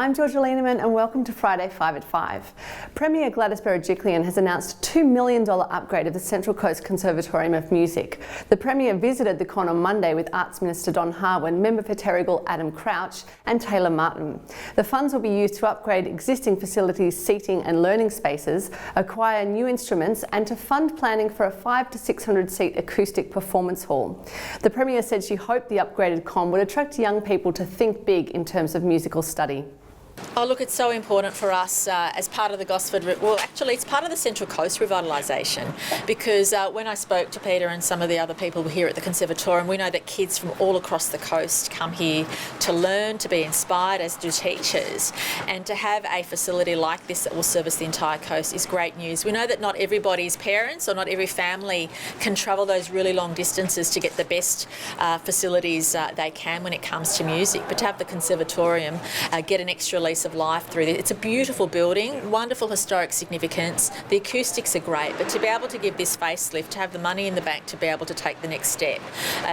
I'm Georgia Lieneman and welcome to Friday 5 at 5. Premier Gladys Berejiklian has announced a $2 million upgrade of the Central Coast Conservatorium of Music. The Premier visited the con on Monday with Arts Minister Don Harwin, Member for Terrigal Adam Crouch and Taylor Martin. The funds will be used to upgrade existing facilities, seating and learning spaces, acquire new instruments and to fund planning for a 500 to 600 seat acoustic performance hall. The Premier said she hoped the upgraded con would attract young people to think big in terms of musical study. Oh look, it's so important for us as part of the Gosford, well actually it's part of the Central Coast revitalisation, because when I spoke to Peter and some of the other people here at the Conservatorium, we know that kids from all across the coast come here to learn, to be inspired, as do teachers, and to have a facility like this that will service the entire coast is great news. We know that not everybody's parents or not every family can travel those really long distances to get the best facilities they can when it comes to music, but to have the Conservatorium get an extra lease of life through this. It's a beautiful building, wonderful historic significance. The acoustics are great, but to be able to give this facelift, to have the money in the bank to be able to take the next step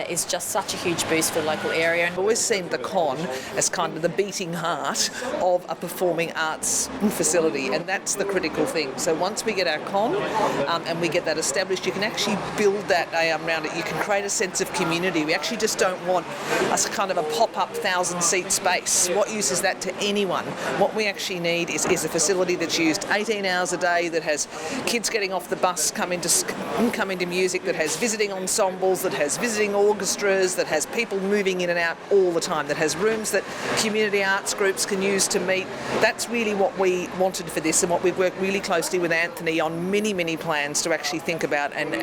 is just such a huge boost for the local area. I've always seen the con as kind of the beating heart of a performing arts facility, and that's the critical thing. So once we get our con and we get that established, you can actually build that around it. You can create a sense of community. We actually just don't want a kind of a pop-up 1,000-seat space. What use is that to anyone? What we actually need is a facility that's used 18 hours a day, that has kids getting off the bus, coming to music, that has visiting ensembles, that has visiting orchestras, that has people moving in and out all the time, that has rooms that community arts groups can use to meet. That's really what we wanted for this, and what we've worked really closely with Anthony on many plans to actually think about and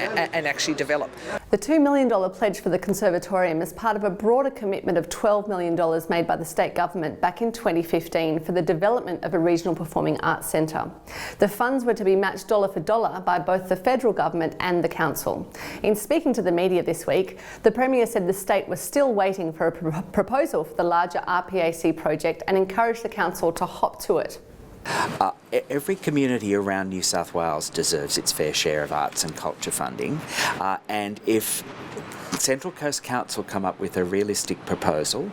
actually develop. The $2 million pledge for the Conservatorium is part of a broader commitment of $12 million made by the state government back in 2015 for the development of a regional performing arts centre. The funds were to be matched dollar for dollar by both the federal government and the council. In speaking to the media this week, the Premier said the state was still waiting for a proposal for the larger RPAC project and encouraged the council to hop to it. Every community around New South Wales deserves its fair share of arts and culture funding, and if Central Coast Council come up with a realistic proposal,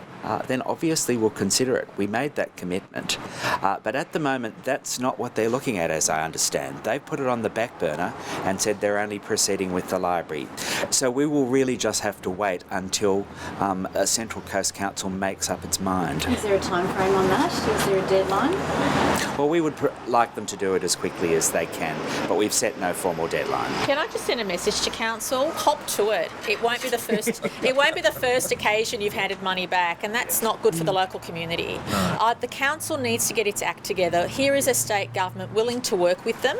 then obviously we'll consider it. We made that commitment. But at the moment, that's not what they're looking at, as I understand. They've put it on the back burner and said they're only proceeding with the library. So we will really just have to wait until Central Coast Council makes up its mind. Is there a time frame on that? Is there a deadline? Well, we would like them to do it as quickly as they can, but we've set no formal deadline. Can I just send a message to council? Hop to it. It won't be the first. It won't be the first occasion you've handed money back, and that's not good for the local community. The council needs to get its act together. Here is a state government willing to work with them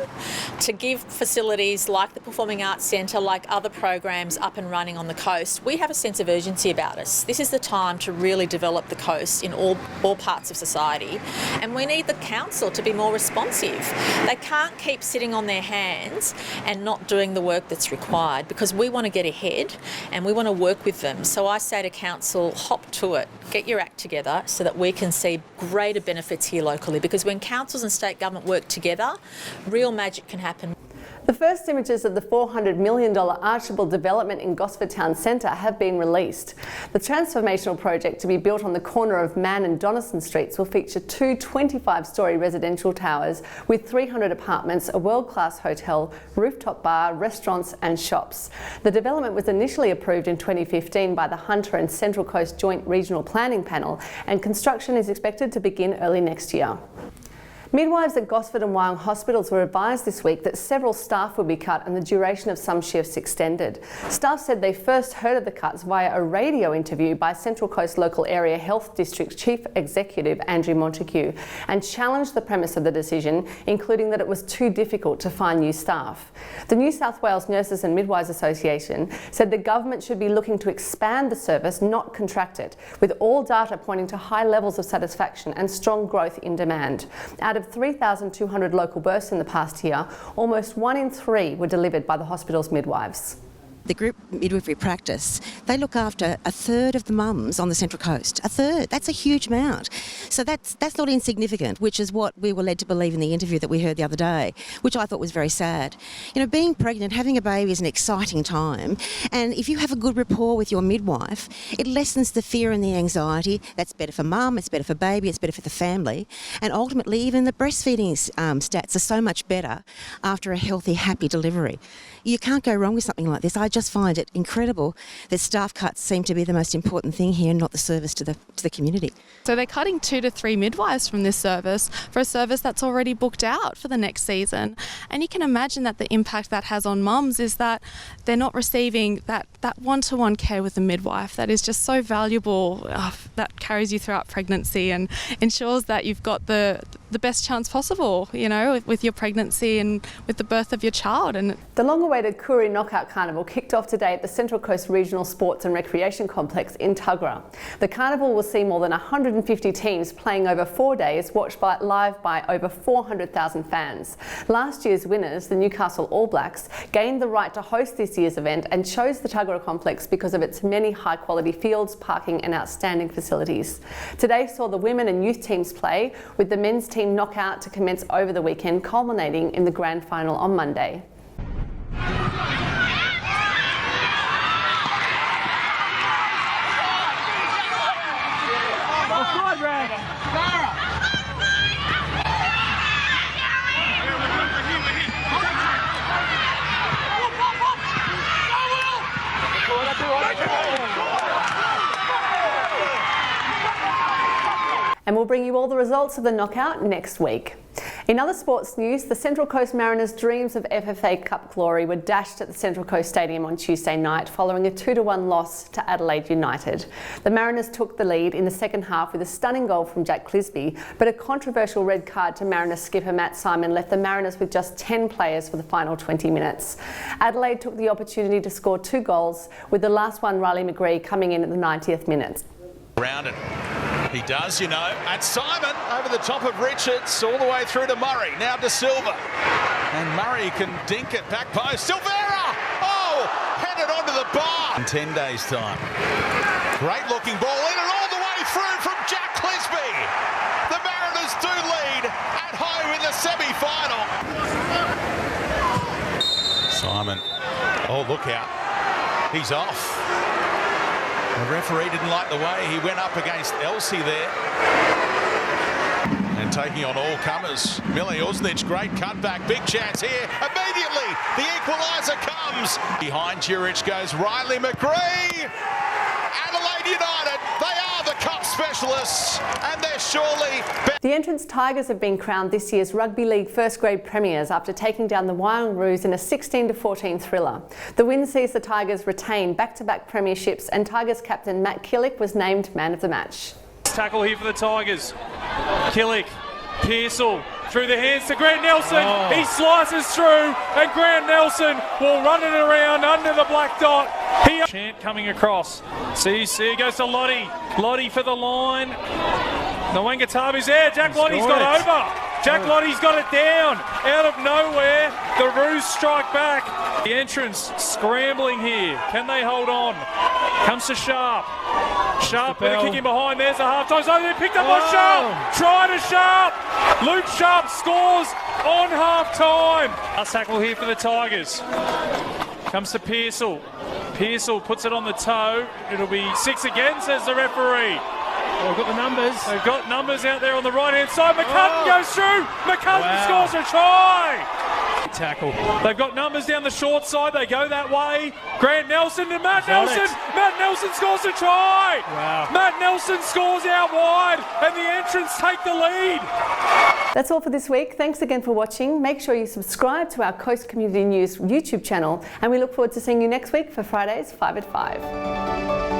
to give facilities like the Performing Arts Centre, like other programs up and running on the coast. We have a sense of urgency about us. This is the time to really develop the coast in all parts of society, and we need the council to be more responsive. They can't keep sitting on their hands and not doing the work that's required, because we want to get ahead and we want to work with them. So I say to council, hop to it, get your act together so that we can see greater benefits here locally, because when councils and state government work together, real magic can happen. The first images of the $400 million Archbold development in Gosford Town Centre have been released. The transformational project, to be built on the corner of Mann and Donaldson Streets, will feature two 25-storey residential towers with 300 apartments, a world-class hotel, rooftop bar, restaurants and shops. The development was initially approved in 2015 by the Hunter and Central Coast Joint Regional Planning Panel, and construction is expected to begin early next year. Midwives at Gosford and Wyong hospitals were advised this week that several staff will be cut and the duration of some shifts extended. Staff said they first heard of the cuts via a radio interview by Central Coast Local Area Health District Chief Executive Andrew Montague, and challenged the premise of the decision, including that it was too difficult to find new staff. The New South Wales Nurses and Midwives Association said the government should be looking to expand the service, not contract it, with all data pointing to high levels of satisfaction and strong growth in demand. Out of 3,200 local births in the past year, almost 1 in 3 were delivered by the hospital's midwives. the group midwifery practice, they look after a third of the mums on the Central Coast. A third. That's a huge amount. So that's not insignificant, which is what we were led to believe in the interview that we heard the other day, which I thought was very sad. You know, being pregnant, having a baby is an exciting time, and if you have a good rapport with your midwife, it lessens the fear and the anxiety. That's better for mum, it's better for baby, it's better for the family, and ultimately even the breastfeeding stats are so much better after a healthy, happy delivery. You can't go wrong with something like this. I just find it incredible that staff cuts seem to be the most important thing here, not the service to the community. So they're cutting 2 to 3 midwives from this service for a service that's already booked out for the next season. And you can imagine that the impact that has on mums is that they're not receiving that one-to-one care with the midwife that is just so valuable, that carries you throughout pregnancy and ensures that you've got the best chance possible, you know, with your pregnancy and with the birth of your child. And the long-awaited Koori Knockout Carnival kicked off today at the Central Coast Regional Sports and Recreation Complex in Tuggerah. The carnival will see more than 150 teams playing over 4 days, watched live by over 400,000 fans. Last year's winners, the Newcastle All Blacks, gained the right to host this year's event and chose the Tuggerah complex because of its many high-quality fields, parking and outstanding facilities. Today saw the women and youth teams play, with the men's team knockout to commence over the weekend, culminating in the grand final on Monday. And we'll bring you all the results of the knockout next week. In other sports news, the Central Coast Mariners' dreams of FFA Cup glory were dashed at the Central Coast Stadium on Tuesday night following a 2-1 loss to Adelaide United. The Mariners took the lead in the second half with a stunning goal from Jack Clisby, but a controversial red card to Mariners skipper Matt Simon left the Mariners with just 10 players for the final 20 minutes. Adelaide took the opportunity to score 2 goals, with the last one, Riley McGree, coming in at the 90th minute. Rounded. He does, you know, and Simon over the top of Richards all the way through to Murray, now to Silva, and Murray can dink it back post. Silvera! Oh, headed onto the bar. In 10 days' time. Great looking ball in and all the way through from Jack Clisby. The Mariners do lead at home in the semi-final. Simon, oh look out, he's off. The referee didn't like the way he went up against Elsie there. And taking on all comers. Mili Uznic, great cutback, big chance here. Immediately, the equaliser comes. Behind Jurich goes Riley McGree. Adelaide United, they are the cup specialists, and they're surely... The Entrance Tigers have been crowned this year's Rugby League first grade premiers after taking down the Warangaroos in a 16-14 thriller. The win sees the Tigers retain back-to-back premierships, and Tigers captain Matt Killick was named man of the match. Tackle here for the Tigers. Killick, Pearsall, through the hands to Grant Nelson. Oh. He slices through, and Grant Nelson will run it around under the black dot. Chant coming across. See, goes to Lottie. Lottie for the line. The Wangatabu's there. Jack Lottie's got over. Jack Lottie's got it down. Out of nowhere, the Roos strike back. The entrance scrambling here. Can they hold on? Comes to Sharp. Sharp with a kick in behind. There's the half-time zone. They picked up on Sharp. Try to Sharp. Luke Sharp scores on half-time. Last tackle here for the Tigers. Comes to Pearsall. Pearsall puts it on the toe. It'll be 6 again, says the referee. They've got the numbers. They've got numbers out there on the right-hand side. McCutton goes through. McCutton scores a try. Tackle. They've got numbers down the short side. They go that way. Grant Nelson to Matt Nelson. Matt Nelson scores a try. Wow. Matt Nelson scores out wide, and the Entrants take the lead. That's all for this week. Thanks again for watching. Make sure you subscribe to our Coast Community News YouTube channel, and we look forward to seeing you next week for Friday's 5 at 5.